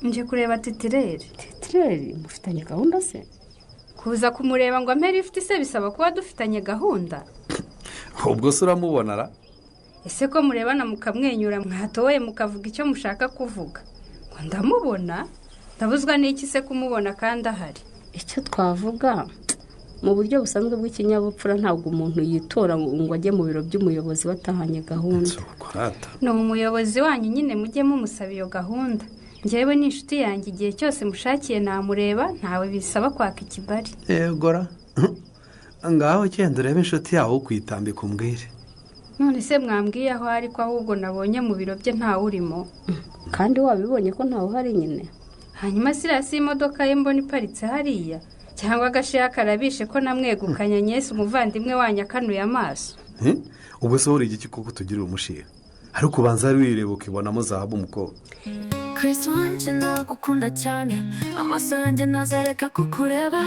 nje kureba titireri. Titireri mufitanye gahunda se? Kuza kumureba ngo ampere ifite se bisaba kuba dufitanye gahunda. ubwo se uramubona ra? Ese ko murebana mukamwenyura mwatoye mukavuga icyo mushaka kuvuga ngo ndamubona? Ndabuzwa n'iki se kumubona kandi ahari? Icyo twavuga mu buryo busanzwe bw'ikinyabupfura ntabwo umuntu yitora ngo ajye mu biro by'umuyobozi batahanye gahunda. Ni umuyobozi wanyu nyine mujye mumusaba iyo gahunda. Njyewe n'inshuti yanjye igihe cyose mushakiye namureba ntawe bisaba kwaka ikibari. Yegora ngaho cyenda urebe inshuti yawe ukwitambika umbwire. None se mwambwiye aho ari ko ahubwo nabonye mu biro bye ntawe urimo? Kandi wabibonye ko ntawe uhari nyine. Hanyuma sirasi imodoka ye mbona iparitse hariya cyangwa agashiya karabishe ko namwegukanye Nyesi umuvandimwe wanyu akanuye amaso. Ubwo se uri igiki kuko tugirira umushiha? Ariko ubanza ari wireba ukibonamo zahabu umukobwa. Chris wanje nagukunda cyane, amaso yanjye nazareka kukureba.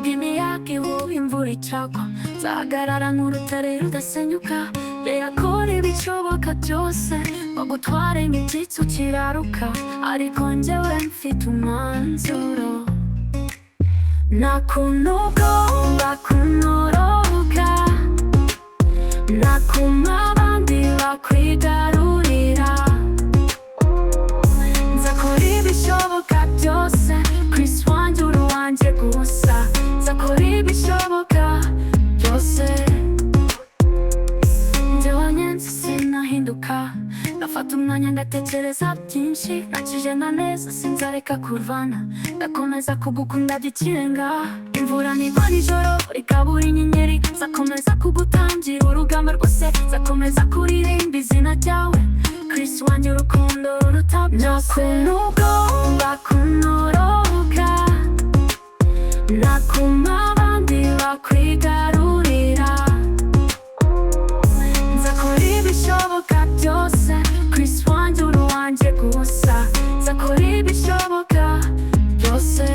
Imiyaga ihuha imvura icagwa, nzahagarara nk'urutare rudasenyuka. Yakora ibishoboka byose ngo gutware nk'ibyitso kiraruka, ariko njyewe mfite umwanzuro. Nta kuntu ugomba kunoroka, nta kuntu abandi bakwigarurira. Nzakora ibishoboka byose, Chris wanjye uri uwanjye gusa. Nzakora ibishoboka byose. Njyewe nyenzi sinahinduka, nafata umwanya ngatekereza byinshi. Nakije na neza sinzareka kurvana, ndakomeza kugukunda by'ikirenga. Imvura nigwa nijoro rikabura inyenyeri, nzakomeza kugutangira urugamba rwose. Nzakomeza kuririmba izina ryawe, Chris wanjye urukundo ruruta byose. Nta kuntu ugomba kunoroka, nta kuntu abandi bakwigarurira. Nzakora ibishoboka byose, Chris wanjye uri uwanjye gusa. Nzakora ibishoboka byose.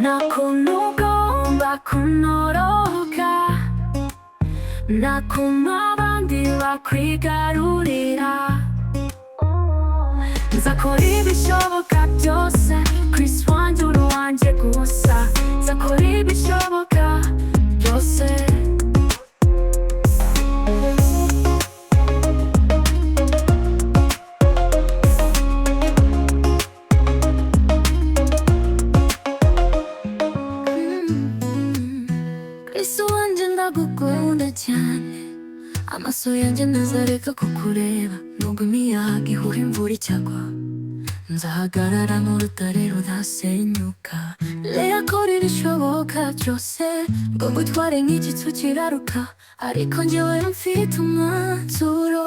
Nta kuntu ugomba kunoroka, nta kuntu abandi bakwigarurira. Nzakora ibishoboka byose, Chris wanjye uri uwanjye gusa. Nzakora ibishoboka byose. Chris wanjye ndagukunda cyane, amaso yanjye nazareka kukureba. Nubwo imiyaga ihuha imvura icyagwa, nzahagarara nk'urutare rudasenyuka. Yakora ibishoboka byose ngo gutware nk'igitsu kiraruka, ariko njyewe mfite umwanzuro.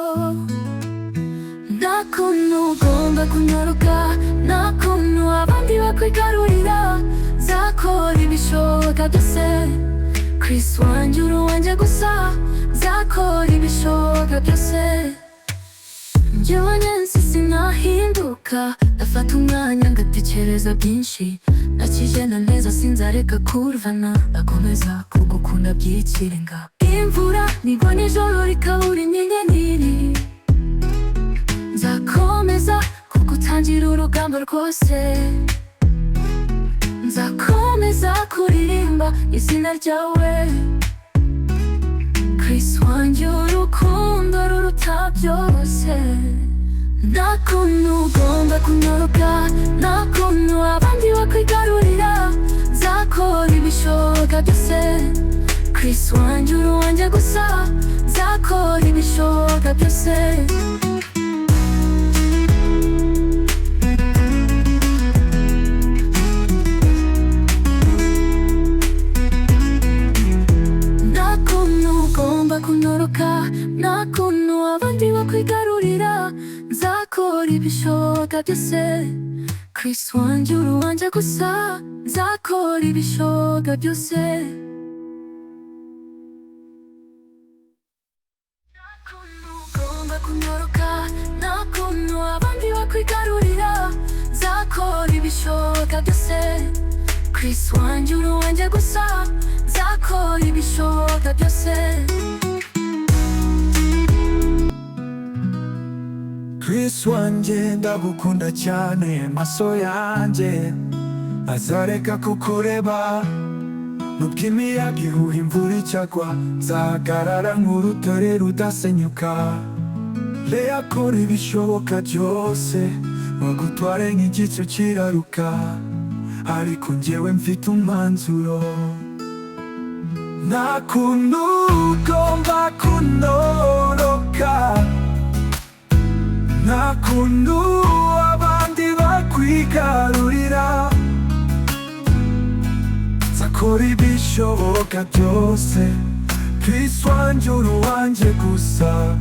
Nta kuntu ugomba kunyaruka, nta kuntu abandi bakwigarurira. Nzakora ibishoboka byose, Chris wanjye uri uwanjye gusa. Nzakora ibishoboka byose. Njyewe nyenzi sinahinduka, ndafata umwanya ngatekereza byinshi. Nakije na neza sinzareka kurvana, ndakomeza kugukunda by'ikirenga. Imvura nigwa nijoro rikabura inyenyeri, nzakomeza kugutangira urugamba rwose. Nzakomeza kuririmba izina ryawe, Chris wanjye urukundo ruruta byose. Nta kuntu ugomba kunyaruka, nta kuntu abandi bakwigarurira. Nzakora ibishoboka byose, Chris wanjye uri uwanjye gusa. Nzakora ibishoboka byose. Nta kuntu ugomba kunyaruka, nta kuntu abandi bakwigarurira. Nzakora ibishoboka byose, Chris wanjye uri uwanjye gusa. Nzakora ibishoboka byose. Nta kuntu ugomba kunyaruka, nta kuntu abandi bakwigarurira. Nzakora ibishoboka byose, Chris wanjye uri uwanjye gusa nzakora ibishoboka byose. Chris wanjye ndagukunda cyane, maso yanjye azareka kukureba. Nubwo imiyaga ihuha imvura icyagwa, nzahagarara nk'urutare rudasenyuka. Leya akora ibishoboka byose, wagutware nk'igicu kiraruka. Ariko njyewe mfite umwanzuro, nta kuntu ugomba kunoroka, nta kuntu abandi bakwigarurira. Nzakora ibishoboka byose, Chris wanjye uri uwanjye gusa.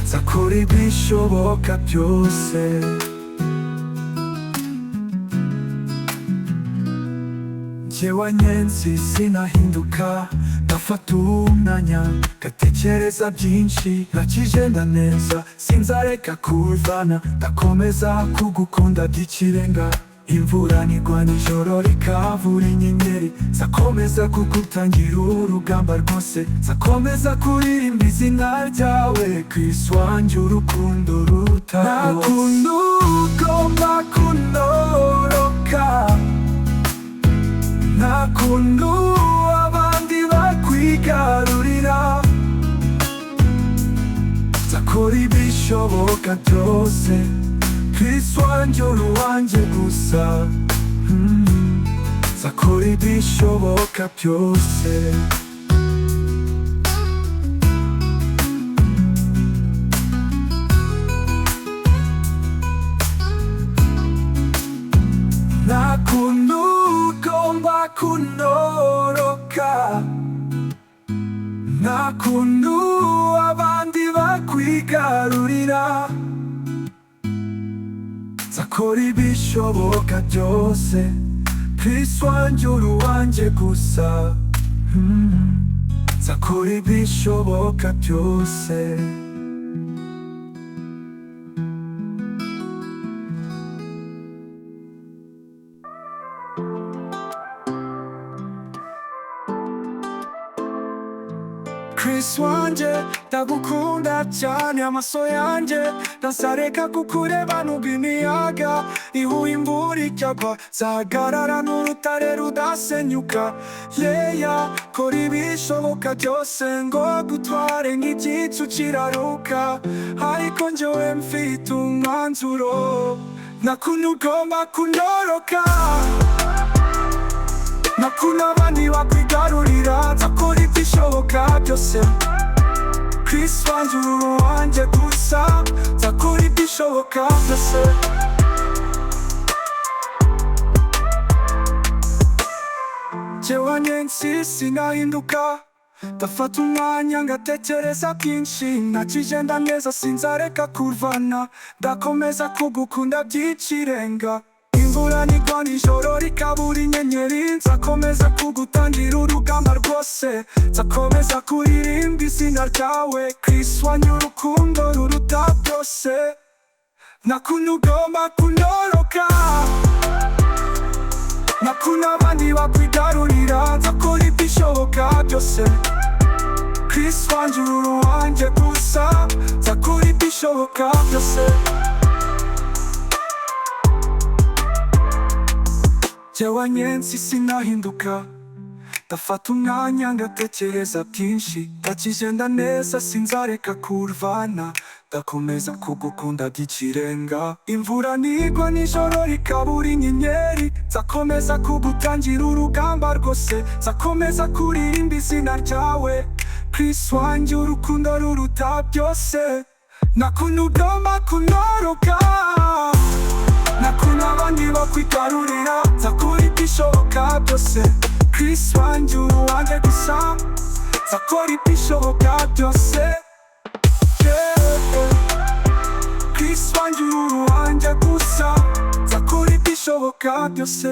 Nzakora ibishoboka byose. Njyewe nyenzi sinahinduka, ndafata umwanya ngatekereza byinshi, nakigenda neza sinzareka kurwana, ndakomeza kugukunda by'ikirenga. Imvura nigwa nijoro rikavura inyenyeri, nzakomeza kugutangira urugamba rwose, nzakomeza kuririmba izina ryawe. Chris wanjye urukundo ruruta rwose. Nta kuntu ugomba kunoroka, nta kuntu abandi bakwigarurira. Nzakora ibishoboka byose, Chris wanjye uri uwanjye gusa. Nzakora ibishoboka byose. Nta kuntu ugomba kunoroka, nta kuntu abandi bakwigarurira. Nzakora ibishoboka byose, Chris wanjye uri uwanjye gusa. Nzakora ibishoboka byose. Chris wanjye ndagukunda cyane, amaso yanjye ntazareka kukureba. Nubwo imiyaga ihuha imvura icyagwa, nzahagarara n'urutare rudasenyuka. Leya kora ibishoboka byose ngo gutware nk'igicu kiraruka. Ariko njyewe mfite umwanzuro, nta kuntu ugomba kunoroka, nta kuntu abandi bakwigarurira. Nzakora ibishoboka byose, Chris wanjye uri uwanjye gusa. Nzakora ibishoboka byose. Njyewe nyenzi sinahinduka, ndafata umwanya ngatekereza byinshi, nakigenda neza sinzareka kurwana, ndakomeza kugukunda by'ikirenga. Imvura nigwa nijoro rikabura inyenyeri, nzakomeza kugutangira urugamba rwose, nzakomeza kuririmba izina ryawe. Chris wanjye urukundo ruruta byose, nta kuntu ugomba kunoroka, nta kuntu abandi bakwigarurira. Nzakora ibishoboka byose, Chris wanjye uri uwanjye gusa. Nzakora ibishoboka byose. Njyewe nyenzi sinahinduka, ndafata umwanya ngatekereza byinshi, ndakigenda neza sinzareka kurwana, ndakomeza kugukunda by'ikirenga. Imvura nigwa nijoro rikabura inyenyeri, nzakomeza kugutangira urugamba rwose, nzakomeza kuririmba izina ryawe. Chris wanjye urukundo ruruta byose, nta kuntu ugomba kunoroka, nta kuntu abandi bakwigarurira. Nzakora ibishoboka byose, Chris wanjye uri uwanjye gusa. Nzakora ibishoboka byose. Chris wanjye uri uwanjye gusa. Nzakora ibishoboka byose.